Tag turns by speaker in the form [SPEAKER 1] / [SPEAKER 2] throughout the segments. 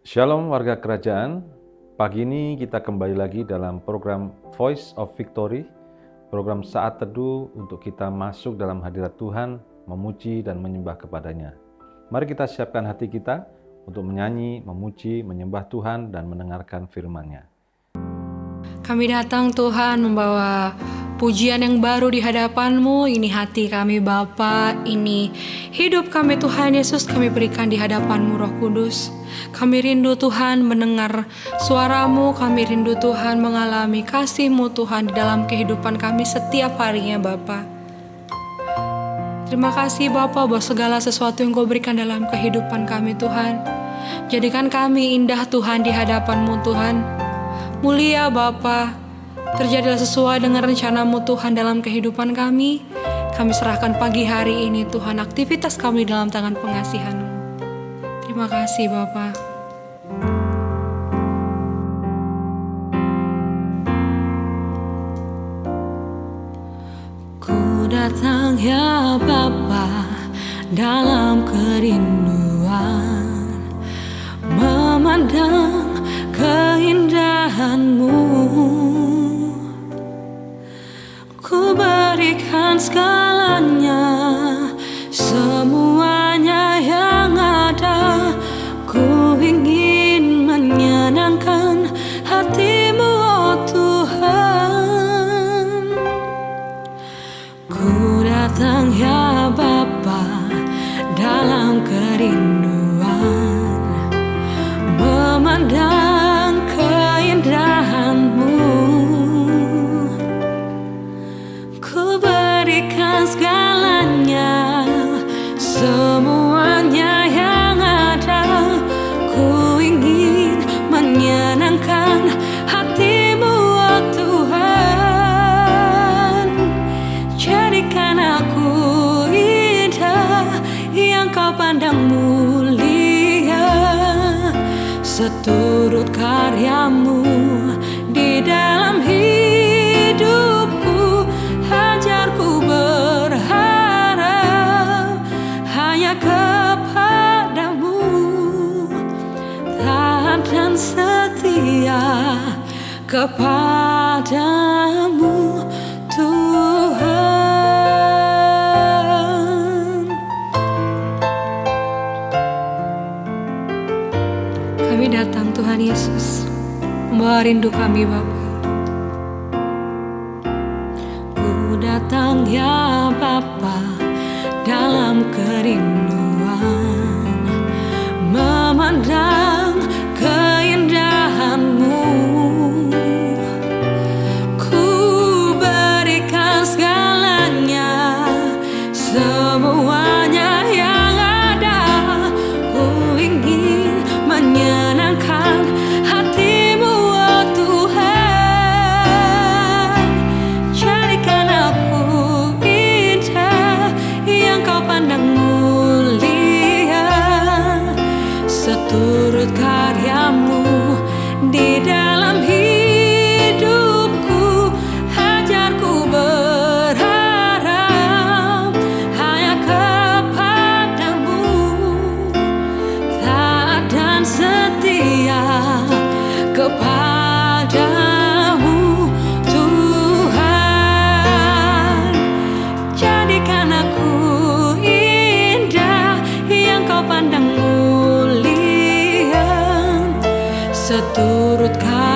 [SPEAKER 1] Shalom warga kerajaan, pagi ini kita kembali lagi dalam program Voice of Victory, program saat teduh untuk kita masuk dalam hadirat Tuhan, memuji dan menyembah kepadanya. Mari kita siapkan hati kita untuk menyanyi, memuji, menyembah Tuhan dan mendengarkan firman-Nya.
[SPEAKER 2] Kami datang Tuhan membawa pujian yang baru di hadapan-Mu. Ini hati kami Bapa, ini hidup kami Tuhan Yesus, kami berikan di hadapan-Mu Roh Kudus. Kami rindu Tuhan mendengar suara-Mu, kami rindu Tuhan mengalami kasih-Mu Tuhan di dalam kehidupan kami setiap harinya Bapa. Terima kasih Bapa buat segala sesuatu yang Kau berikan dalam kehidupan kami Tuhan. Jadikan kami indah Tuhan di hadapan-Mu Tuhan. Mulia Bapa, terjadilah sesuai dengan rencana-Mu Tuhan dalam kehidupan kami. Kami serahkan pagi hari ini Tuhan aktivitas kami dalam tangan pengasihan-Mu. Terima kasih Bapa. Ku datang ya Bapa dalam kerinduan, memandang keindahan-Mu. Ku berikan segalanya, semuanya yang ada. Ku ingin menyenangkan hati-Mu, oh Tuhan. Ku datang ya Bapa dalam kerinduan, memandang keindahan-Mu. Ku berikan segalanya, semuanya yang ada. Ku ingin menyenangkan hati-Mu, oh Tuhan. Jadikan aku indah yang Kau pandang mulia, seturut karya-Mu di dalam hidupku. Ajarku berharap hanya kepada-Mu, taat dan setia kepada-Mu Tuhan. Kami datang Tuhan Yesus, membawa rindu kami Bapa. Ku datang ya Bapa dalam kerinduan, memandang keindahan-Mu. Ku berikan segalanya, semuanya yang ada. Ku ingin menyenangkan hati-Mu, oh Tuhan. Jadikan aku indah yang Kau pandang mulia, seturut karya-Mu di dalam hidupku. Ajarku berharap hanya kepada-Mu, taat dan setia kepada-Mu Tuhan. Jadikan aku indah yang Kau pandang mulia, seturut karya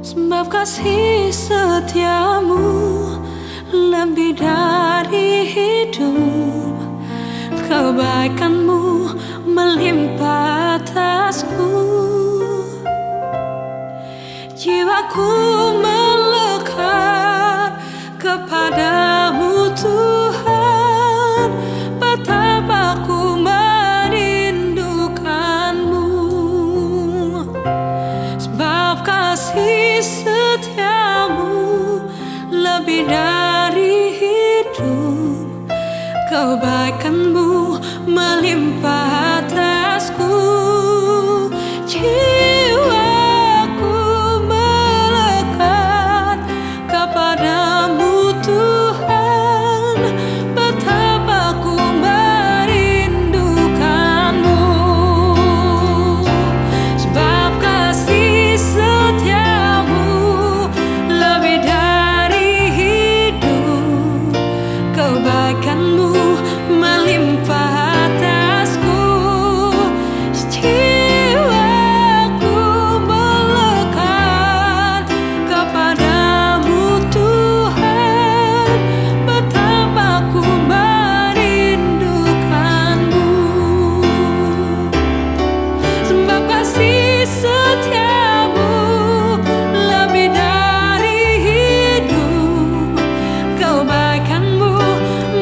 [SPEAKER 2] Sebab kasih setiamu lebih dari hidup, kebaikanmu melimpah atasku. Jiwaku melekat kepadamu Tuhan, betapa ku merindukanmu. Sebab kasih setiamu lebih dari hidup, kebaikanmu melimpah atasku. Jiwaku melekat kepadamu Tuhan, betapa ku merindukanmu. Sebab kasih setiamu lebih dari hidup, kebaikanmu melimpah atasku. Jiwaku melekat kepadamu Tuhan, betapa ku merindukanmu. Sebab kasih setiamu lebih dari hidup, kebaikanmu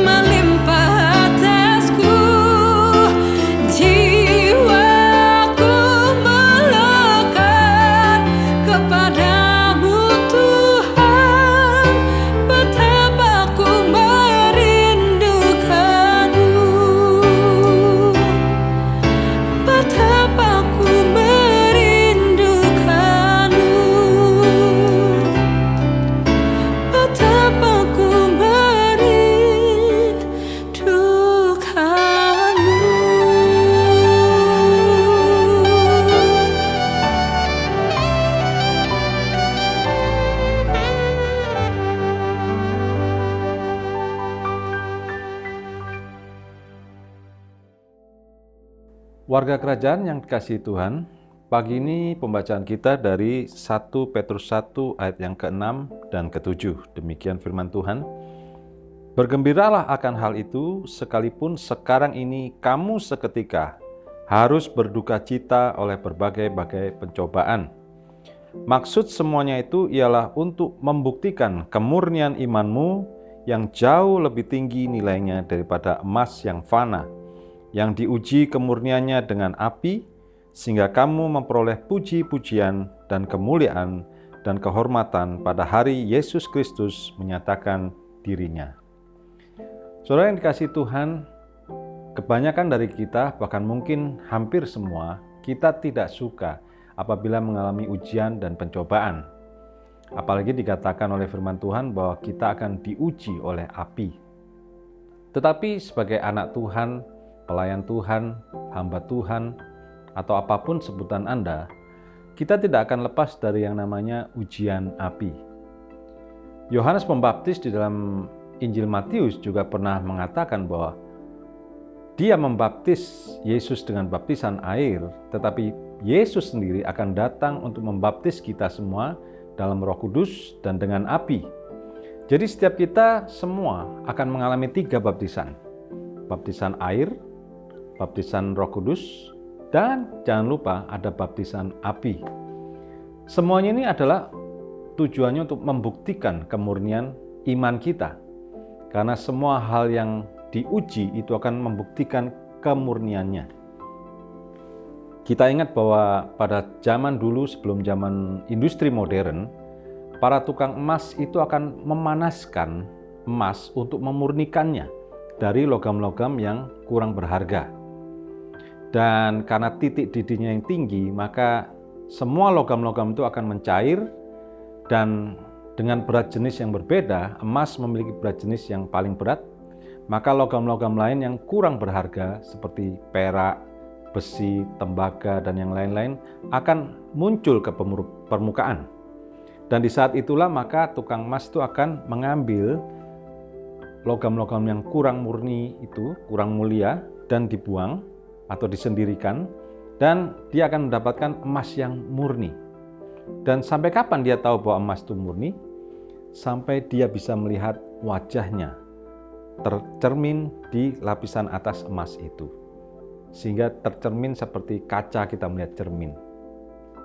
[SPEAKER 2] melimpah atasku. Jiwaku melekat kepadamu Tuhan, betapa ku merindukanmu. Betapa ku merindukanmu. Betapa ku
[SPEAKER 1] Warga kerajaan yang dikasihi Tuhan, pagi ini pembacaan kita dari 1 Petrus 1 ayat yang ke-6 dan ke-7. Demikian firman Tuhan. Bergembiralah akan hal itu, sekalipun sekarang ini kamu seketika harus berduka cita oleh berbagai-bagai pencobaan. Maksud semuanya itu ialah untuk membuktikan kemurnian imanmu yang jauh lebih tinggi nilainya daripada emas yang fana, yang diuji kemurniannya dengan api, sehingga kamu memperoleh puji-pujian dan kemuliaan dan kehormatan pada hari Yesus Kristus menyatakan dirinya. Saudara yang dikasihi Tuhan, kebanyakan dari kita, bahkan mungkin hampir semua, kita tidak suka apabila mengalami ujian dan pencobaan. Apalagi dikatakan oleh firman Tuhan bahwa kita akan diuji oleh api. Tetapi sebagai anak Tuhan, pelayan Tuhan, hamba Tuhan, atau apapun sebutan Anda, kita tidak akan lepas dari yang namanya ujian api. Yohanes Pembaptis di dalam Injil Matius juga pernah mengatakan bahwa dia membaptis Yesus dengan baptisan air, tetapi Yesus sendiri akan datang untuk membaptis kita semua dalam Roh Kudus dan dengan api. Jadi setiap kita semua akan mengalami 3 baptisan. Baptisan air, baptisan Roh Kudus, dan jangan lupa ada baptisan api. Semuanya ini adalah tujuannya untuk membuktikan kemurnian iman kita. Karena semua hal yang diuji itu akan membuktikan kemurniannya. Kita ingat bahwa pada zaman dulu sebelum zaman industri modern, para tukang emas itu akan memanaskan emas untuk memurnikannya dari logam-logam yang kurang berharga. Dan karena titik didihnya yang tinggi, maka semua logam-logam itu akan mencair, dan dengan berat jenis yang berbeda, emas memiliki berat jenis yang paling berat, maka logam-logam lain yang kurang berharga seperti perak, besi, tembaga, dan yang lain-lain akan muncul ke permukaan. Dan di saat itulah maka tukang emas itu akan mengambil logam-logam yang kurang murni itu, kurang mulia, dan dibuang atau disendirikan, dan dia akan mendapatkan emas yang murni. Dan sampai kapan dia tahu bahwa emas itu murni? Sampai dia bisa melihat wajahnya tercermin di lapisan atas emas itu. Sehingga tercermin seperti kaca kita melihat cermin.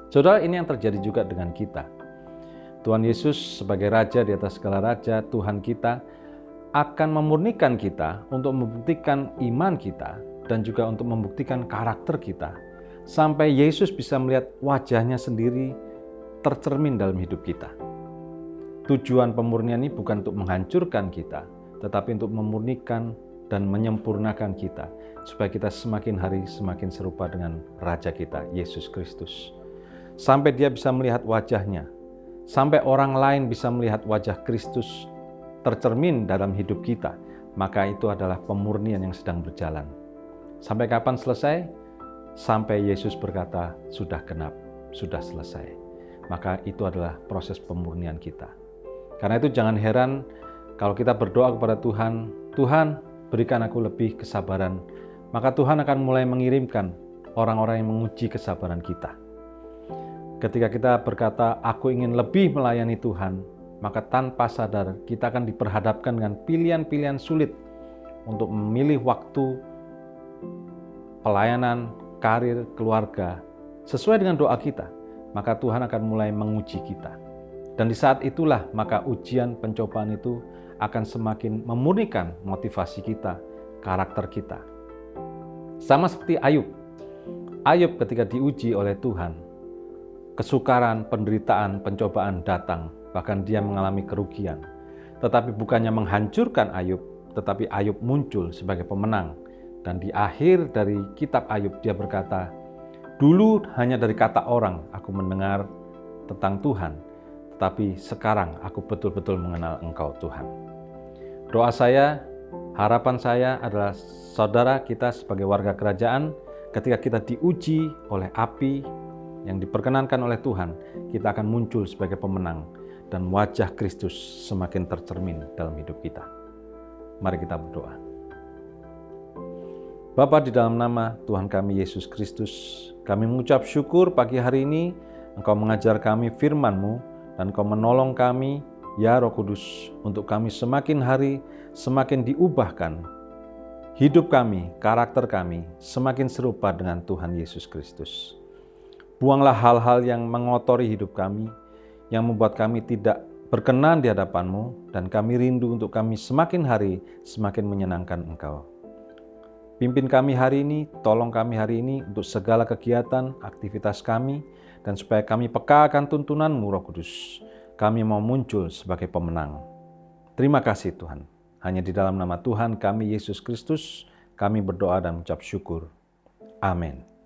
[SPEAKER 1] Saudara, ini yang terjadi juga dengan kita. Tuhan Yesus sebagai Raja di atas segala Raja, Tuhan kita akan memurnikan kita untuk membuktikan iman kita dan juga untuk membuktikan karakter kita. Sampai Yesus bisa melihat wajahnya sendiri tercermin dalam hidup kita. Tujuan pemurnian ini bukan untuk menghancurkan kita, tetapi untuk memurnikan dan menyempurnakan kita, supaya kita semakin hari semakin serupa dengan Raja kita, Yesus Kristus. Sampai dia bisa melihat wajahnya, sampai orang lain bisa melihat wajah Kristus tercermin dalam hidup kita, maka itu adalah pemurnian yang sedang berjalan. Sampai kapan selesai? Sampai Yesus berkata, sudah genap, sudah selesai. Maka itu adalah proses pemurnian kita. Karena itu jangan heran kalau kita berdoa kepada Tuhan, Tuhan berikan aku lebih kesabaran, maka Tuhan akan mulai mengirimkan orang-orang yang menguji kesabaran kita. Ketika kita berkata, aku ingin lebih melayani Tuhan, maka tanpa sadar kita akan diperhadapkan dengan pilihan-pilihan sulit untuk memilih waktu, pelayanan, karir, keluarga, sesuai dengan doa kita. Maka Tuhan akan mulai menguji kita. Dan di saat itulah maka ujian pencobaan itu akan semakin memurnikan motivasi kita, karakter kita. Sama seperti Ayub. Ayub ketika diuji oleh Tuhan, kesukaran, penderitaan, pencobaan datang, bahkan dia mengalami kerugian. Tetapi bukannya menghancurkan Ayub, tetapi Ayub muncul sebagai pemenang. Dan di akhir dari kitab Ayub dia berkata, dulu hanya dari kata orang aku mendengar tentang Tuhan, tetapi sekarang aku betul-betul mengenal Engkau Tuhan. Doa saya, harapan saya adalah saudara kita sebagai warga kerajaan, ketika kita diuji oleh api yang diperkenankan oleh Tuhan, kita akan muncul sebagai pemenang dan wajah Kristus semakin tercermin dalam hidup kita. Mari kita berdoa. Bapa, di dalam nama Tuhan kami Yesus Kristus, kami mengucap syukur pagi hari ini Engkau mengajar kami firman-Mu dan Engkau menolong kami, ya Roh Kudus, untuk kami semakin hari semakin diubahkan. Hidup kami, karakter kami semakin serupa dengan Tuhan Yesus Kristus. Buanglah hal-hal yang mengotori hidup kami, yang membuat kami tidak berkenan di hadapan-Mu, dan kami rindu untuk kami semakin hari semakin menyenangkan Engkau. Pimpin kami hari ini, tolong kami hari ini untuk segala kegiatan, aktivitas kami, dan supaya kami peka akan tuntunan-Mu, Roh Kudus. Kami mau muncul sebagai pemenang. Terima kasih Tuhan. Hanya di dalam nama Tuhan kami Yesus Kristus, kami berdoa dan mengucap syukur. Amin.